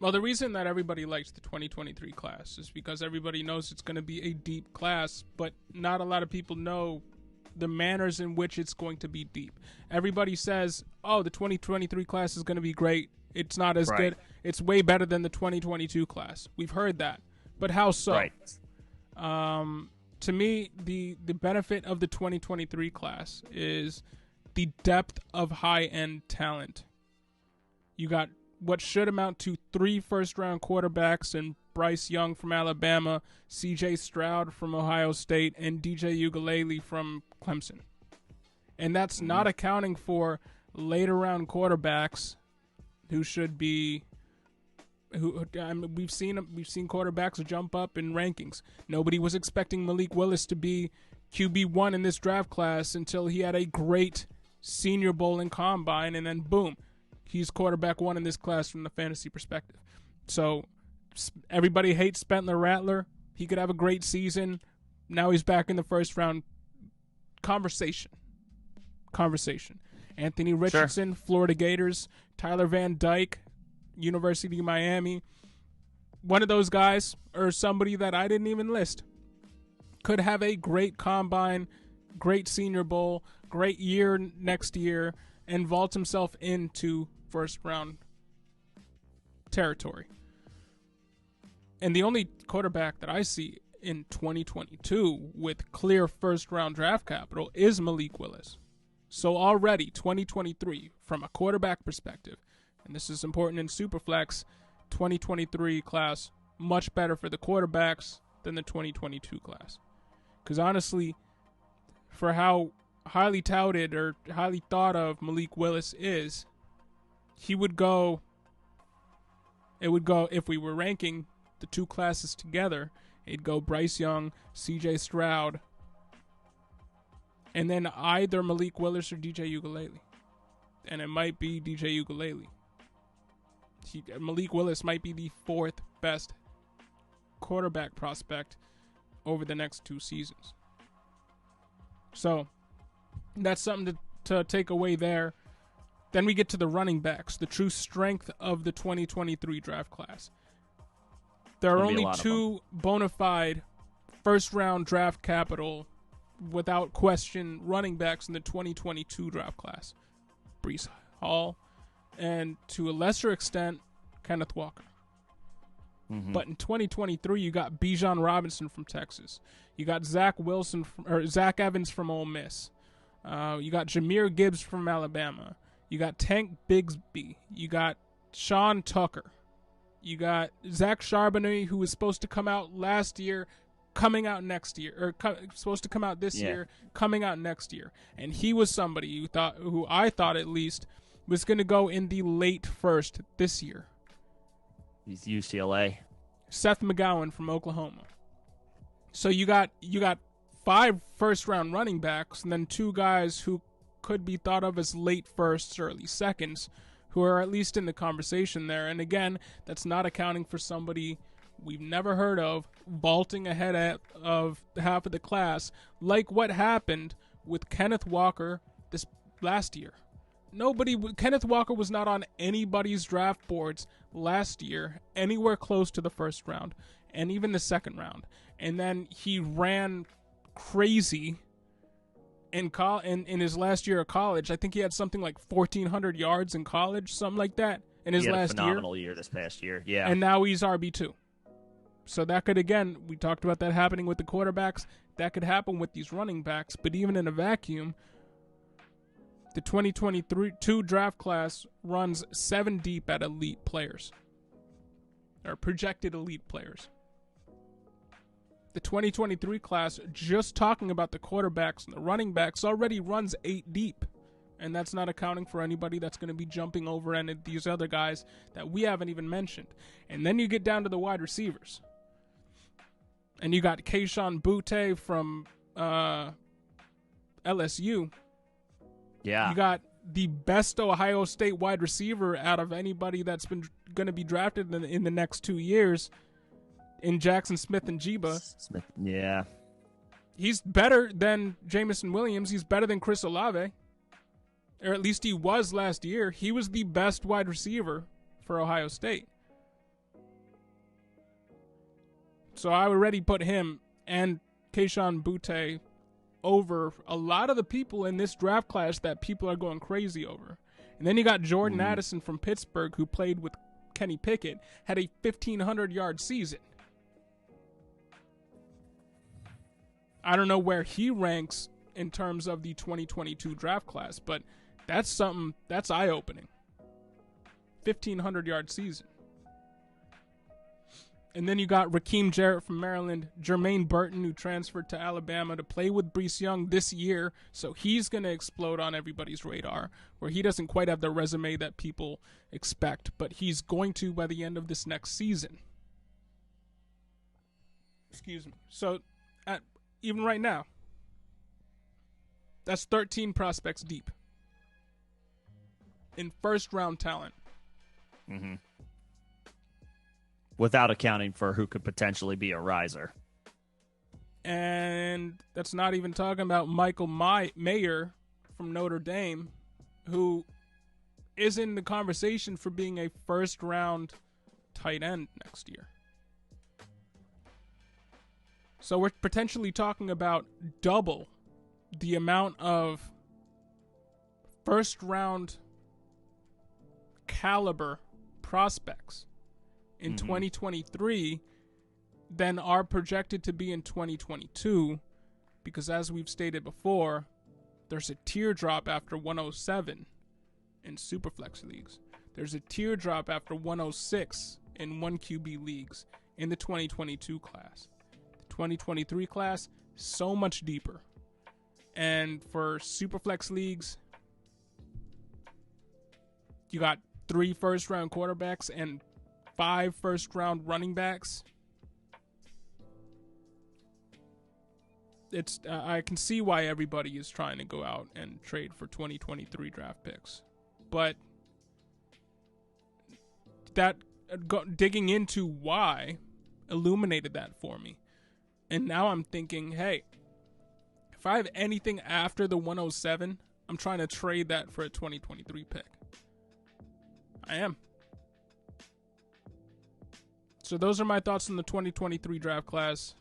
Well, the reason that everybody likes the 2023 class is because everybody knows it's going to be a deep class, but not a lot of people know the manners in which it's going to be deep. Everybody says, oh, the 2023 class is going to be great. It's not as good. It's way better than the 2022 class. We've heard that. But how so? Right. To me, the benefit of the 2023 class is the depth of high-end talent. You got what should amount to 3 first-round quarterbacks in Bryce Young from Alabama, C.J. Stroud from Ohio State, and D.J. Uiagalelei from Clemson. And that's not accounting for later-round quarterbacks who should be... we've seen quarterbacks jump up in rankings. Nobody was expecting Malik Willis to be QB1 in this draft class until he had a great Senior Bowl and combine, and then boom, he's quarterback 1 in this class from the fantasy perspective. So everybody hates Spencer Rattler. He could have a great season. Now he's back in the first round conversation. Anthony Richardson, sure. Florida Gators. Tyler Van Dyke, University of Miami. One of those guys, or somebody that I didn't even list, could have a great combine, great Senior Bowl, great year next year, and vault himself into first round territory. And the only quarterback that I see in 2022 with clear first round draft capital is Malik Willis. So already 2023, from a quarterback perspective, and this is important in Superflex, 2023 class, much better for the quarterbacks than the 2022 class. Because honestly, for how highly touted or highly thought of Malik Willis is, it would go, if we were ranking the two classes together, it'd go Bryce Young, C.J. Stroud, and then either Malik Willis or D.J. Uiagalelei. And it might be D.J. Uiagalelei. Malik Willis might be the 4th best quarterback prospect over the next 2 seasons. So that's something to take away there. Then we get to the running backs, the true strength of the 2023 draft class. There are only 2 bona fide first-round draft capital, without question, running backs in the 2022 draft class. Breece Hall, and to a lesser extent, Kenneth Walker. Mm-hmm. But in 2023, you got Bijan Robinson from Texas. You got Zach Evans from Ole Miss. You got Jahmyr Gibbs from Alabama. You got Tank Bigsby. You got Sean Tucker. You got Zach Charbonnet, who was supposed to come out last year, coming out next year, or supposed to come out this year, coming out next year. And he was somebody who I thought at least was going to go in the late first this year. He's UCLA. Seth McGowan from Oklahoma. So you got 5 first-round running backs, and then 2 guys who could be thought of as late firsts, early seconds, who are at least in the conversation there. And again, that's not accounting for somebody we've never heard of vaulting ahead of half of the class, like what happened with Kenneth Walker this last year. Kenneth Walker was not on anybody's draft boards last year, anywhere close to the first round, and even the second round. And then he ran crazy in his last year of college. I think he had something like 1,400 yards in college, something like that, in his last year. He had a phenomenal year this past year, yeah. And now he's RB2. So that could, again, we talked about that happening with the quarterbacks. That could happen with these running backs. But even in a vacuum, the 2022 draft class runs 7 deep at elite players, or projected elite players. The 2023 class, just talking about the quarterbacks and the running backs, already runs 8 deep. And that's not accounting for anybody that's going to be jumping over any of these other guys that we haven't even mentioned. And then you get down to the wide receivers. And you got Kayshon Boutte from LSU. Yeah. You got the best Ohio State wide receiver out of anybody that's been going to be drafted in the next 2 years in Jackson Smith-Njiba. Yeah. He's better than Jamison Williams. He's better than Chris Olave. Or at least he was last year. He was the best wide receiver for Ohio State. So I already put him and Keishon Butte over a lot of the people in this draft class that people are going crazy over. And then you got Jordan Addison from Pittsburgh, who played with Kenny Pickett, had a 1,500-yard season. I don't know where he ranks in terms of the 2022 draft class, but that's something that's eye-opening. 1,500-yard season. And then you got Rakeem Jarrett from Maryland, Jermaine Burton, who transferred to Alabama to play with Bryce Young this year, so he's going to explode on everybody's radar, where he doesn't quite have the resume that people expect, but he's going to by the end of this next season. Excuse me. So, even right now, that's 13 prospects deep in first-round talent. Mm-hmm. Without accounting for who could potentially be a riser. And that's not even talking about Michael Mayer from Notre Dame, who is in the conversation for being a first-round tight end next year. So we're potentially talking about double the amount of first-round caliber prospects in 2023 than are projected to be in 2022, because as we've stated before, there's a teardrop after 107 in Superflex leagues. There's a teardrop after 106 in 1QB leagues in the 2022 class. The 2023 class, so much deeper. And for Superflex leagues, you got 3 first-round quarterbacks and 5 first-round running backs. It's I can see why everybody is trying to go out and trade for 2023 draft picks, but that digging into why illuminated that for me, and now I'm thinking, hey, if I have anything after the 107, I'm trying to trade that for a 2023 pick. I am. So those are my thoughts on the 2023 draft class.